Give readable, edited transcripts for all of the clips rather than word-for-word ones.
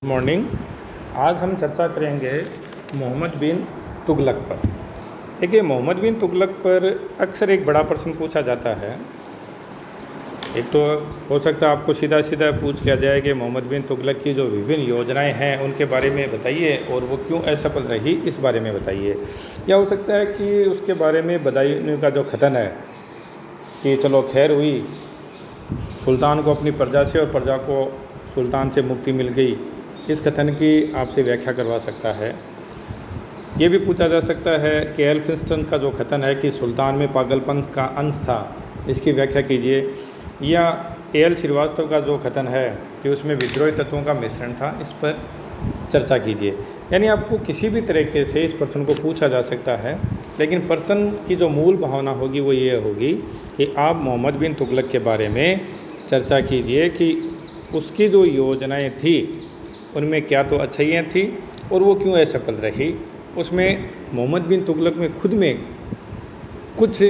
Morning. आज हम चर्चा करेंगे मोहम्मद बिन तुगलक पर। देखिए, मोहम्मद बिन तुगलक पर अक्सर एक बड़ा प्रश्न पूछा जाता है। एक तो हो सकता है आपको सीधा सीधा पूछ लिया जाए कि मोहम्मद बिन तुगलक की जो विभिन्न योजनाएं हैं उनके बारे में बताइए और वो क्यों असफल रही इस बारे में बताइए। या हो सकता है कि उसके बारे में बदायूं का जो कथन है कि चलो खैर हुई, सुल्तान को अपनी प्रजा से और प्रजा को सुल्तान से मुक्ति मिल गई, इस कथन की आपसे व्याख्या करवा सकता है। ये भी पूछा जा सकता है कि एल्फिंस्टन का जो कथन है कि सुल्तान में पागलपन का अंश था, इसकी व्याख्या कीजिए। या एल श्रीवास्तव का जो कथन है कि उसमें विद्रोही तत्वों का मिश्रण था, इस पर चर्चा कीजिए। यानी आपको किसी भी तरीके से इस प्रश्न को पूछा जा सकता है, लेकिन प्रश्न की जो मूल भावना होगी वो ये होगी कि आप मोहम्मद बिन तुगलक के बारे में चर्चा कीजिए कि उसकी जो योजनाएं थी उनमें क्या तो अच्छाइयाँ थी और वो क्यों असफल रही। उसमें मोहम्मद बिन तुगलक में खुद में कुछ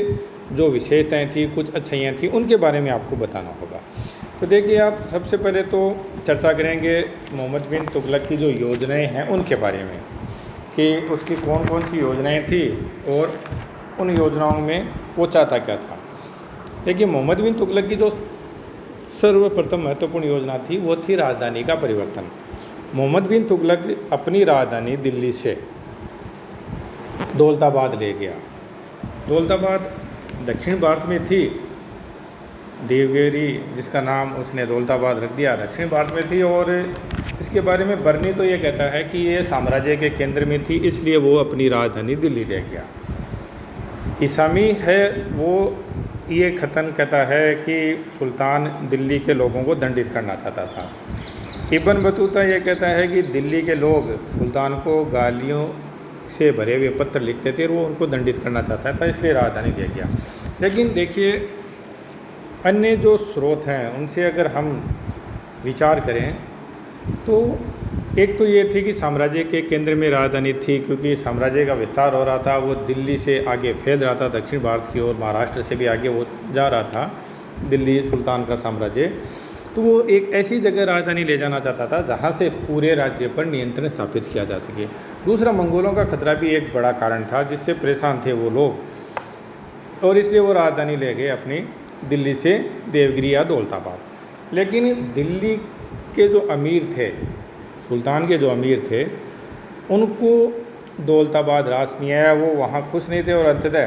जो विशेषताएं थी, कुछ अच्छाइयाँ थी, उनके बारे में आपको बताना होगा। तो देखिए, आप सबसे पहले तो चर्चा करेंगे मोहम्मद बिन तुगलक की जो योजनाएं हैं उनके बारे में कि उसकी कौन कौन सी योजनाएं थी और उन योजनाओं में वो चाहता क्या था। देखिए, मोहम्मद बिन तुगलक की जो सर्वप्रथम महत्वपूर्ण योजना थी वो थी राजधानी का परिवर्तन। मोहम्मद बिन तुगलक अपनी राजधानी दिल्ली से दौलताबाद ले गया। दौलताबाद दक्षिण भारत में थी, देवगिरी जिसका नाम उसने दौलताबाद रख दिया दक्षिण भारत में थी। और इसके बारे में बर्नी तो ये कहता है कि ये साम्राज्य के केंद्र में थी, इसलिए वो अपनी राजधानी दिल्ली ले गया। इसामी है वो ये कथन कहता है कि सुल्तान दिल्ली के लोगों को दंडित करना चाहता था। इब्न बतूता ये कहता है कि दिल्ली के लोग सुल्तान को गालियों से भरे हुए पत्र लिखते थे और वो उनको दंडित करना चाहता था, इसलिए राजधानी ले गया। लेकिन देखिए, अन्य जो स्रोत हैं उनसे अगर हम विचार करें तो एक तो ये थी कि साम्राज्य के केंद्र में राजधानी थी, क्योंकि साम्राज्य का विस्तार हो रहा था, वो दिल्ली से आगे फैल रहा था दक्षिण भारत की ओर, महाराष्ट्र से भी आगे वो जा रहा था दिल्ली सुल्तान का साम्राज्य। तो वो एक ऐसी जगह राजधानी ले जाना चाहता था जहाँ से पूरे राज्य पर नियंत्रण स्थापित किया जा सके। दूसरा, मंगोलों का खतरा भी एक बड़ा कारण था जिससे परेशान थे वो लोग, और इसलिए वो राजधानी ले गए अपनी दिल्ली से देवगिरी या दौलताबाद। लेकिन दिल्ली के जो अमीर थे, सुल्तान के जो अमीर थे, उनको दौलताबाद रास नहीं आया, वो वहाँ खुश नहीं थे और अंततः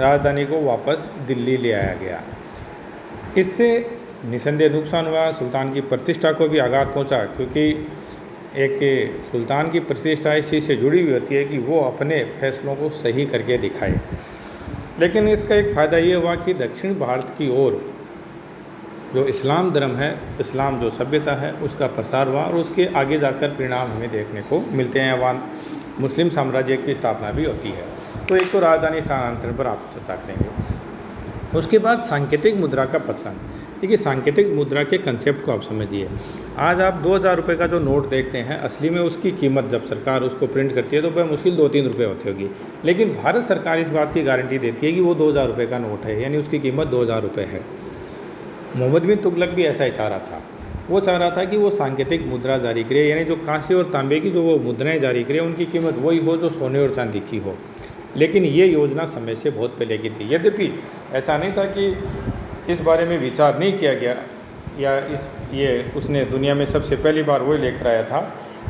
राजधानी को वापस दिल्ली ले आया गया। इससे निसंदेह नुकसान हुआ, सुल्तान की प्रतिष्ठा को भी आघात पहुंचा, क्योंकि एक सुल्तान की प्रतिष्ठा इस चीज़ से जुड़ी हुई होती है कि वो अपने फैसलों को सही करके दिखाए। लेकिन इसका एक फ़ायदा ये हुआ कि दक्षिण भारत की ओर जो इस्लाम धर्म है, इस्लाम जो सभ्यता है, उसका प्रसार हुआ और उसके आगे जाकर परिणाम हमें देखने को मिलते हैं। वहाँ मुस्लिम साम्राज्य की स्थापना भी होती है। तो एक तो राजधानी स्थानांतरण पर आप चर्चा करेंगे। उसके बाद सांकेतिक मुद्रा का प्रचलन। देखिए, सांकेतिक मुद्रा के कंसेप्ट को आप समझिए। आज आप 2000 रुपये का जो नोट देखते हैं, असली में उसकी कीमत जब सरकार उसको प्रिंट करती है तो वह मुश्किल 2-3 रुपये होती होगी। लेकिन भारत सरकार इस बात की गारंटी देती है कि वो 2000 रुपये का नोट है, यानी उसकी कीमत 2000 रुपये है। मोहम्मद बिन तुगलक भी ऐसा ही चाह रहा था। वो चाह रहा था कि वो सांकेतिक मुद्रा जारी करे, यानी जो कांसे और तांबे की जो वो मुद्राएं जारी करे उनकी कीमत वही हो जो सोने और चांदी की हो। लेकिन ये योजना समय से बहुत पहले की थी। यद्यपि ऐसा नहीं था कि इस बारे में विचार नहीं किया गया या ये उसने दुनिया में सबसे पहली बार वही लेकर आया था,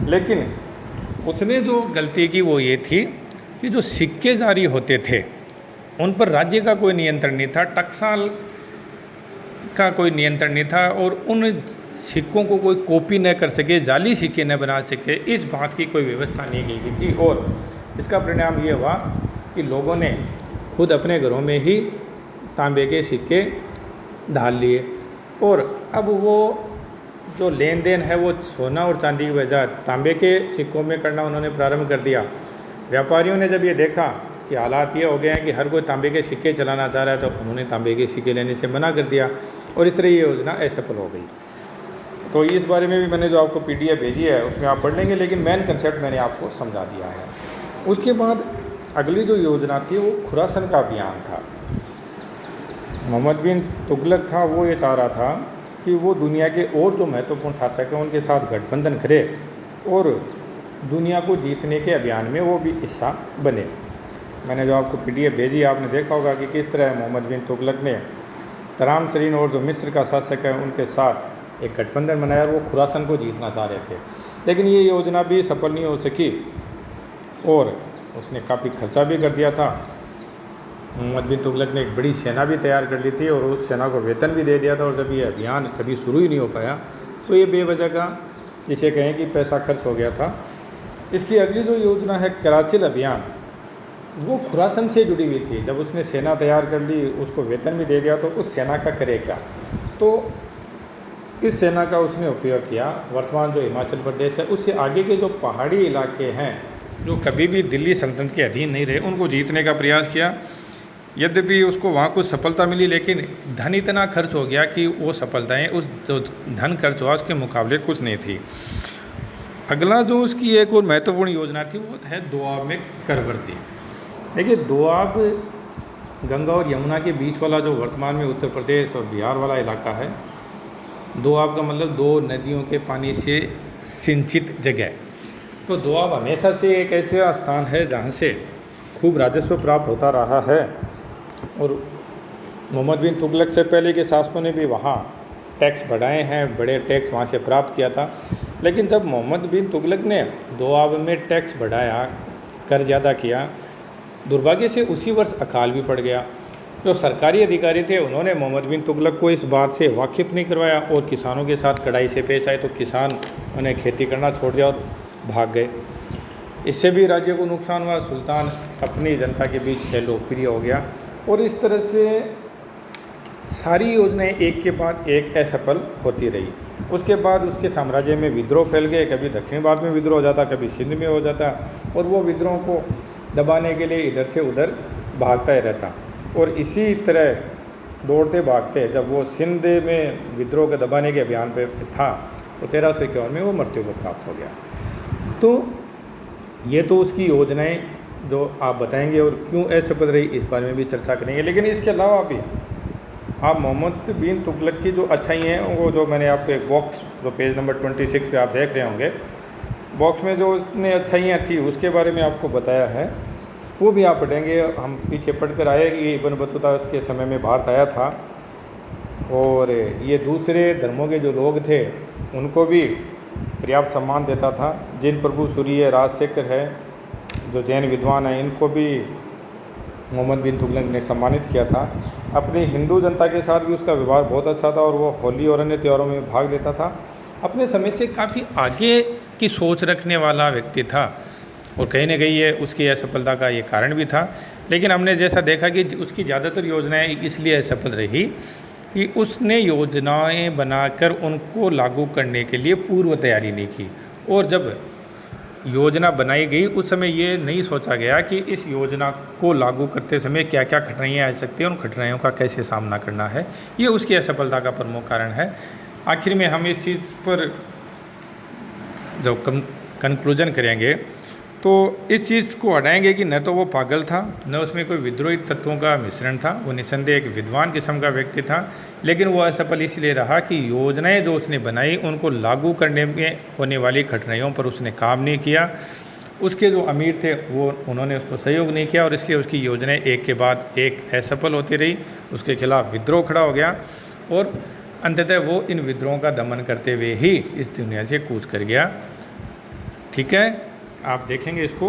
लेकिन उसने जो गलती की वो ये थी कि जो सिक्के जारी होते थे उन पर राज्य का कोई नियंत्रण नहीं था, टकसाल का कोई नियंत्रण नहीं था, और उन सिक्कों को कोई कॉपी न कर सके, जाली सिक्के न बना सके, इस बात की कोई व्यवस्था नहीं की गई थी। और इसका परिणाम ये हुआ कि लोगों ने खुद अपने घरों में ही तांबे के सिक्के ढाल लिए, और अब वो जो लेन देन है वो सोना और चांदी की बजाय तांबे के सिक्कों में करना उन्होंने प्रारंभ कर दिया। व्यापारियों ने जब ये देखा कि हालात ये हो गए हैं कि हर कोई तांबे के सिक्के चलाना चाह रहा है, तो उन्होंने तांबे के सिक्के लेने से मना कर दिया, और इस तरह ये योजना असफल हो गई। तो इस बारे में भी मैंने जो आपको PDF भेजी है उसमें आप पढ़ लेंगे, लेकिन मेन कंसेप्ट मैंने आपको समझा दिया है। उसके बाद अगली जो योजना थी वो खुरासन का अभियान था। मोहम्मद बिन तुगलक था, वो ये चाह रहा था कि वो दुनिया के और जो महत्वपूर्ण शासक हैं उनके साथ गठबंधन करे और दुनिया को जीतने के अभियान में वो भी हिस्सा बने। मैंने जो आपको PDF भेजी, आपने देखा होगा कि किस तरह मोहम्मद बिन तुगलक ने तराम सरीन और जो मिस्र का शासक है उनके साथ एक गठबंधन बनाया और वो खुरासन को जीतना चाह रहे थे। लेकिन ये योजना भी सफल नहीं हो सकी और उसने काफ़ी खर्चा भी कर दिया था। मोहम्मद बिन तुगलक ने एक बड़ी सेना भी तैयार कर ली थी और उस सेना को वेतन भी दे दिया था, और जब ये अभियान कभी शुरू ही नहीं हो पाया तो ये बेवजह का जिसे कहें कि पैसा खर्च हो गया था। इसकी अगली जो योजना है कराचिल अभियान, वो खुरासन से जुड़ी हुई थी। जब उसने सेना तैयार कर ली, उसको वेतन भी दे दिया, तो उस सेना का करे क्या? तो इस सेना का उसने उपयोग किया वर्तमान जो हिमाचल प्रदेश है उससे आगे के जो पहाड़ी इलाके हैं जो कभी भी दिल्ली सल्तनत के अधीन नहीं रहे, उनको जीतने का प्रयास किया। यद्यपि उसको वहाँ कुछ सफलता मिली, लेकिन धन इतना खर्च हो गया कि वो सफलताएं उस जो धन खर्च हुआ उसके मुकाबले कुछ नहीं थी। अगला जो उसकी एक और महत्वपूर्ण योजना थी वो है दोआब में करवर्ती। देखिए, दोआब गंगा और यमुना के बीच वाला जो वर्तमान में उत्तर प्रदेश और बिहार वाला इलाका है, दोआब का मतलब दो नदियों के पानी से सिंचित जगह। तो दोआब हमेशा से एक ऐसा स्थान है जहाँ से खूब राजस्व प्राप्त होता रहा है, और मोहम्मद बिन तुगलक से पहले के शासकों ने भी वहाँ टैक्स बढ़ाए हैं, बड़े टैक्स वहाँ से प्राप्त किया था। लेकिन जब मोहम्मद बिन तुगलक ने दोआब में टैक्स बढ़ाया, कर ज़्यादा किया, दुर्भाग्य से उसी वर्ष अकाल भी पड़ गया। जो सरकारी अधिकारी थे उन्होंने मोहम्मद बिन तुगलक को इस बात से वाकिफ़ नहीं करवाया और किसानों के साथ कड़ाई से पेश आए, तो किसान उन्हें खेती करना छोड़ दिया और भाग गए। इससे भी राज्य को नुकसान हुआ, सुल्तान अपनी जनता के बीच लोकप्रिय हो गया, और इस तरह से सारी योजनाएं एक के बाद एक असफल होती रही। उसके बाद उसके साम्राज्य में विद्रोह फैल गए, कभी दक्षिण भारत में विद्रोह हो जाता, कभी सिंध में हो जाता, और वो विद्रोह को दबाने के लिए इधर से उधर भागता ही रहता। और इसी तरह दौड़ते भागते जब वो सिंध में विद्रोह को दबाने के अभियान पे था तो 1351 में वो मृत्यु को प्राप्त हो गया। तो ये तो उसकी योजनाएं जो आप बताएंगे और क्यों असफल रही इस बारे में भी चर्चा करेंगे। लेकिन इसके अलावा भी आप मोहम्मद बिन तुगलक की जो अच्छाई हैं वो जो मैंने आपको एक बॉक्स जो पेज नंबर 26 पे आप देख रहे होंगे, बॉक्स में जो उसने अच्छाइयाँ थी उसके बारे में आपको बताया है, वो भी आप पढ़ेंगे। हम पीछे पढ़कर आए कि इब्न बतूता उसके समय में भारत आया था, और ये दूसरे धर्मों के जो लोग थे उनको भी पर्याप्त सम्मान देता था। जिन प्रभु सूर्य राजशेखर है जो जैन विद्वान हैं, इनको भी मोहम्मद बिन तुगलक ने सम्मानित किया था। अपनी हिंदू जनता के साथ भी उसका व्यवहार बहुत अच्छा था और वो होली और अन्य त्योहारों में भाग लेता था। अपने समय से काफ़ी आगे की सोच रखने वाला व्यक्ति था, और कहीं ना कहीं ये उसकी असफलता का ये कारण भी था। लेकिन हमने जैसा देखा कि उसकी ज़्यादातर योजनाएं इसलिए असफल रही कि उसने योजनाएं बनाकर उनको लागू करने के लिए पूर्व तैयारी नहीं की, और जब योजना बनाई गई उस समय ये नहीं सोचा गया कि इस योजना को लागू करते समय क्या क्या कठिनाइयाँ आ सकती हैं और उन कठिनाइयों का कैसे सामना करना है। ये उसकी असफलता का प्रमुख कारण है। आखिर में हम इस चीज़ पर जब कंक्लूजन करेंगे तो इस चीज़ को हटाएंगे कि न तो वो पागल था, न उसमें कोई विद्रोही तत्वों का मिश्रण था। वो निस्संदेह एक विद्वान किस्म का व्यक्ति था, लेकिन वो असफल इसलिए रहा कि योजनाएं जो उसने बनाई उनको लागू करने में होने वाली कठिनाइयों पर उसने काम नहीं किया। उसके जो अमीर थे वो उन्होंने उसको सहयोग नहीं किया, और इसलिए उसकी योजनाएँ एक के बाद एक असफल होती रही। उसके खिलाफ विद्रोह खड़ा हो गया, और अंततः वो इन विद्रोहों का दमन करते हुए ही इस दुनिया से कूच कर गया। ठीक है, आप देखेंगे इसको।